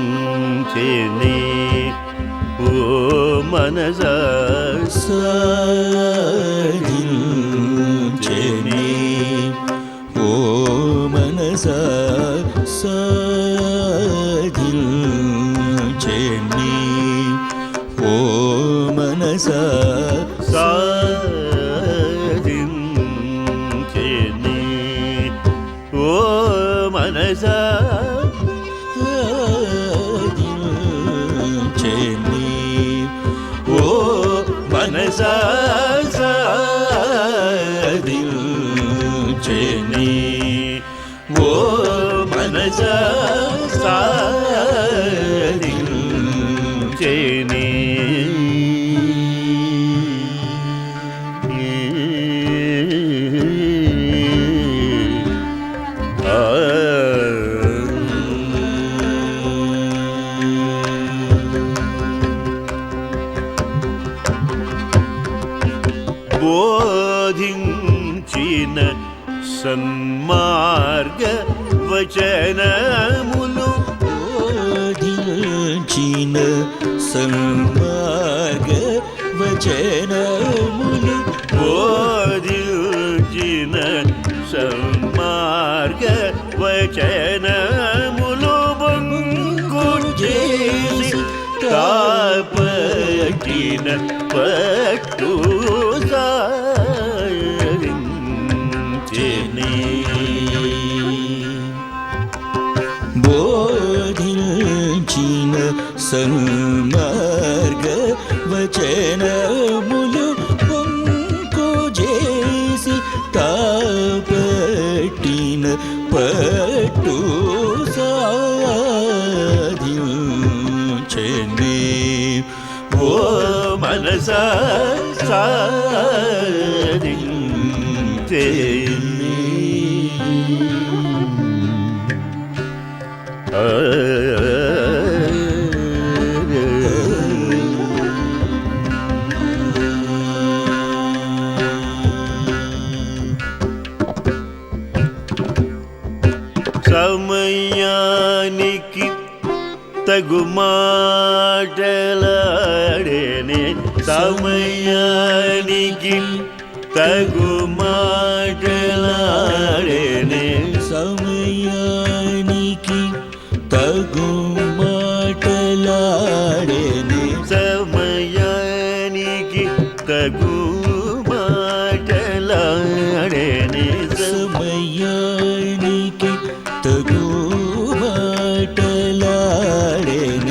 సాధించేనే ఓ మనస సాధించేనే ఓ మనస సాధించేనే ఓ మనస సాధించేనే ఓ మనస ఓ మనస సాధించేనే ఓ మనస సాధించేనే బోధించిన సన్మార్గ వచనములు బోధించిన సన్మార్గ వచనములు బోధించిన సన్మార్గ వచనములు బొంగు చేసి కాపటిన పట్టు సాధించేనే బోధించిన సన్మార్గ వచనములు పొంకు చేసి తాపట్టిన పట్టు సాధించేనే ఓ మనస సాధించేనే సమయానికి తగు మాటలాడేనే సమయానికి తగు మాటలాడేనే సమయానికి తగు మాటలాడేనే సమయానికి తగు మాటలాడేనే సమయానికి తగు మాటలాడేనే సమయానికి తగు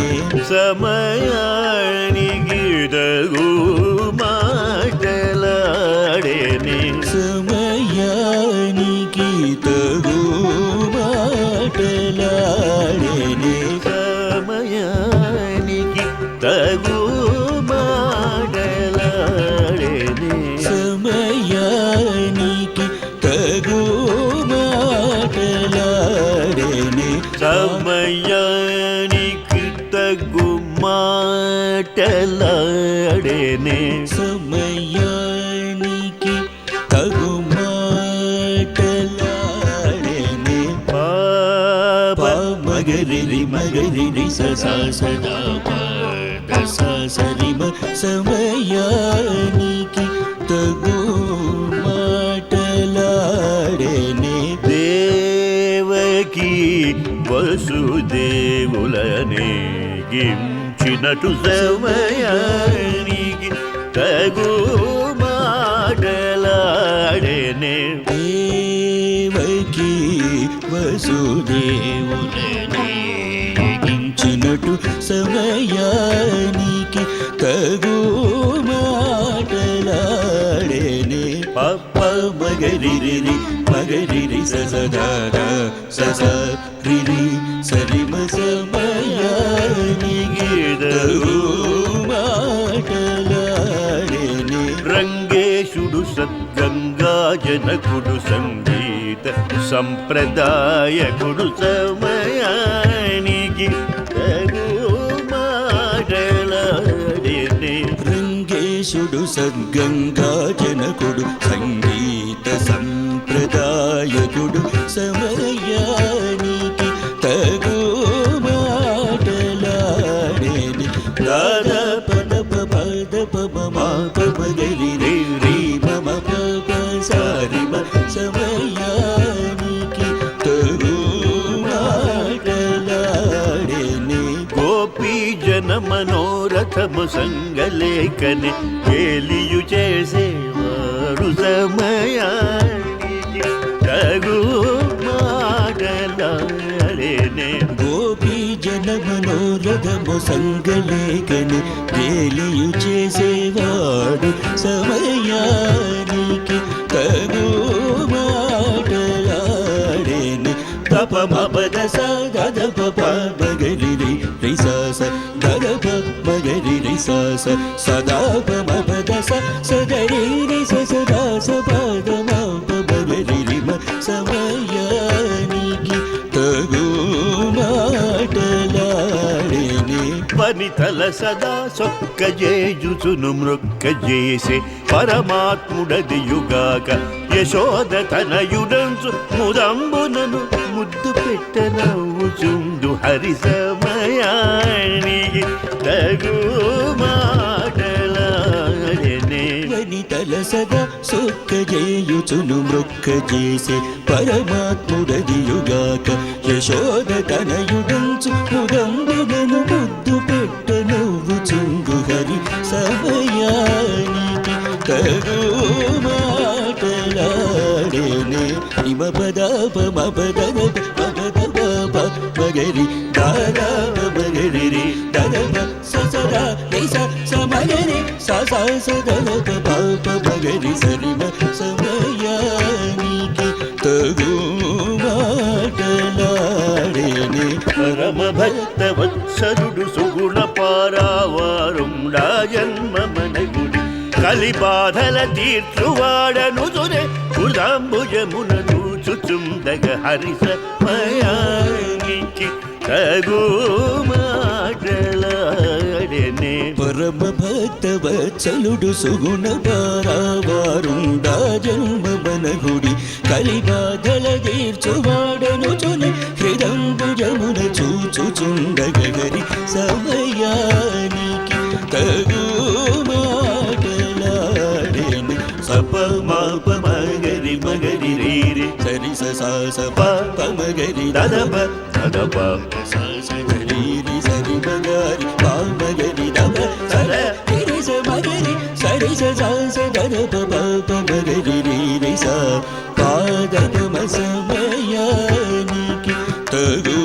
మాటలాడేనే సమయానికి తగు మాటలాడేనే సమయానికి తగు మాటలాడేనే సమయానికి తగు మాటలాడేనే సమయానికి తగు మాటలాడేనే సమయానికి తగు మాటలాడేనే పాప మగరి మగరి సదా సరిమ సమయానికి తగు మాటలాడేనే దేవకి వసుదేవులనే గించినటు సమయానికి తగు మాటలాడేనే దేవకి వసుదేవులనే గించినటు సమయానికి తగు మాటలాడేనే పప్ప మగరి రి మగరి రి స స ద ద స స రి రి సరి మ సమయానికి తగు మాటలాడేనే రంగేశుడు సద్గంగా జనకుడు సంగీత సంప్రదాయకుడు సమయానికి తగు మాటలాడేనే రంగేశుడు సద్గంగా జనకుడు సంగీత సంప్రదాయకుడు సమయానికి తగు మాటలాడేని దాద పద పద పమ పమగరి రే రే మమ పప సారి మ సమయానికి తగు మాటలాడేని గోపీ జన మనోరథము సంగలేకని కేలియు చేసేవారు సమయానికి తగు మాటలాడేనే గోపీ జన మనోరథము సంగలేకని తేలియు చేసేవాడు సమయానికి తగు మాటలాడేని తప మపద సద పప మగరి రి రి స స దద ప మగరి రి స స సదా ప మపద స సదరి రి స సద స పద మ ప మగరి రి మ సమయానికి తగు మాటలాడేని వనితల సదా సొక్కజేయుచును మృక్కజేసే పరమాత్ముడదియుగాక యశోద తనయుడంచు ముదంబునను ముద్దు పెట్ట నవ్వుచుండు హరి సమయానికి తగు మాటలాడెనే వనితల సదా సొక్కజేయుచును మృక్కజేసే పరమాత్ముడదియుగాక యశోద తనయుడంచు ముదంబునను ముద్దు పెట్ట నవ్వుచుండు హరి సమయానికి తగు మాటలాడేనే ఇమ పద పమ పద పద ప మగరి దాద మగరి రి దద ప స సద రి స స మగరి స స స దద ప ప మగరి సరి మ సమయానికి తగు మాటలాడేనే పరమ భక్త వత్సరుడు సుగుణ పారావారుండా జన్మ మనగుడి కలి బాధల తీర్చువాడను తురే కులాంబుజమునను చుచుందగ హరి సమయానికి తగు మాటలాడెనే పరమ భక్త వత్సలుడు సుగుణ పారావారుండా జన్మ మనగుడి కలిబాధల తీర్చువాడను చుని హృదంబుజమున చూచుచుండగరి సమయానికి తగు మాటలాడేని సప మాప మగరి మగరి రే రే సరి స స స ప ప మగరి దద ప స స గరి రి సరి మగరి ప మగరి దద సర రి స మగరి సరి స స స దద ప ప ప మగరి రి రి స పాద పమ సమయానికి తగు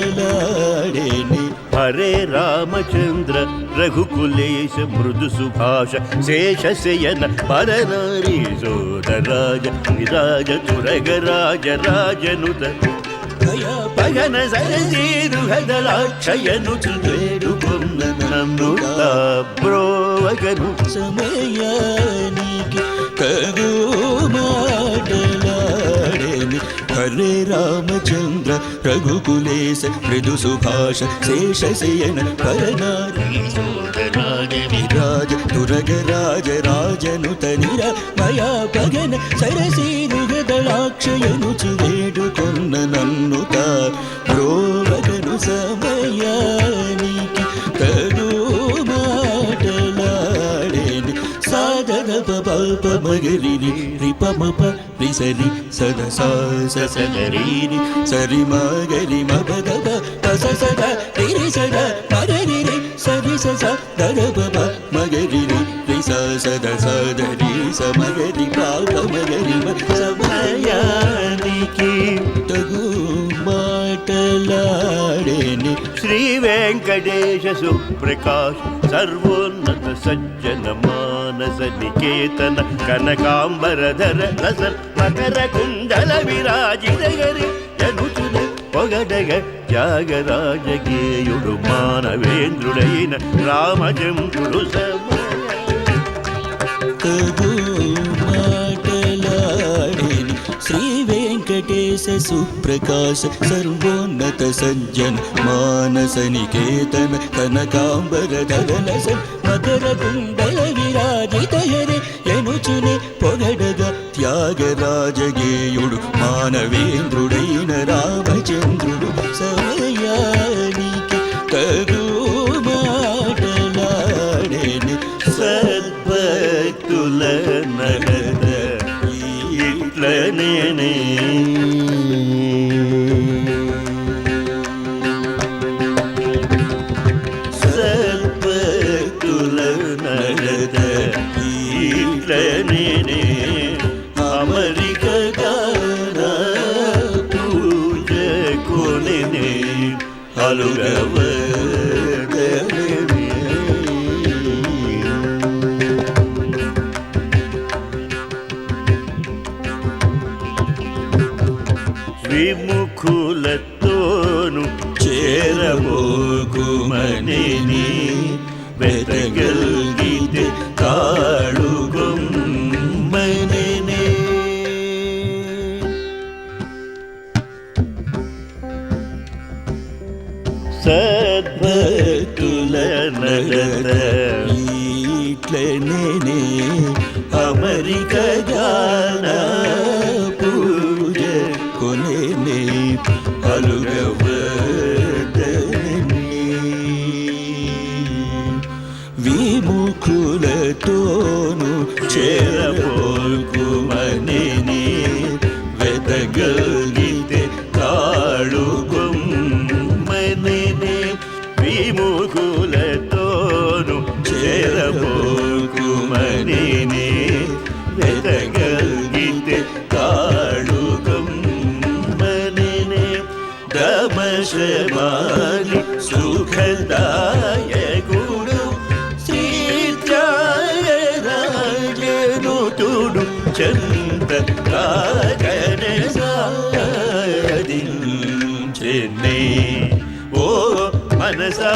మాటలాడేని హరే రామచంద్ర రఘుకులేశ మృదు సుభాష శేషశయన పరనారీ సోదరాజ విరాజ తురగరాజ రాజనుత పగన సరసీరు హదలాక్షయను వేడుకొన్న నన్నుత బ్రోవగను సమయానికి తగు మాటలాడేని హరే రామచంద్ర రఘుకులేశ మృదు సుభాష శేషశయన పరనారీ సోదరాజ విరాజ తురగరాజ రాజనుత నిర మయా పగన సరసీరుగదళాక్షయను వేడుకొన్న నన్నుత బ్రోవగను సమయానికి తగు మాటలాడేని సాధన ప మగరి రి పమ ప రి సరి సద సా స సగరి రి సరి మగరి మ పద ప స సద రి రి సద మగరి రి సరి స స దద ప మగరి రి స సద సద రి స మగరి ప మగరి మ సమయానికి తగు మాటలాడేని శ్రీ వెంకటేశ సుప్రకాశ్ సర్వోన్నత సజ్జన మాన మానస నికేతన కనకాంబరధర రస మకర కుండల విరాజితగరి జనుచున పొగడగ త్యాగరాజగేయుడు మానవేంద్రుడైన రామచంద్రుడు మాటలాడేని శ్రీ వెంకటేశ సుప్రకాశ సర్వోన్నత సజ్జన మానస నికేతన కనకాంబరధరలస మకర కుండల విరాజిత హరి ఎనుచుని పొగడగా త్యాగరాజగేయుడు మానవేంద్రుడైన రామచంద్రుడు సమయానికి తగు మాటలాడేని సద్భక్తుల నగద ఇట్లనే సద్భక్తుల నగద ఇట్లనే అమరిక గాన పూజ కొనే అలుగవ విముఖులతోను చేరబోకుమని వెతగల్గితే కాడుగొమ్మనే సద్భక్తుల నగద ఇట్లనే అమరిక గాన పూజ కొనే అలుగవదనే విముఖులతోను చేరబోకుమని వెతగల్గితే కాడుగొమ్మనే విముఖులతోను చేరబోకుమని వెతగల్గితే కాడుగొమ్మనే దమశమాలి సుఖదాయకుడు శ్రీ త్యాగరాజనుతుడు చంద్ర కాగన సాధించెనే ఓ మనసా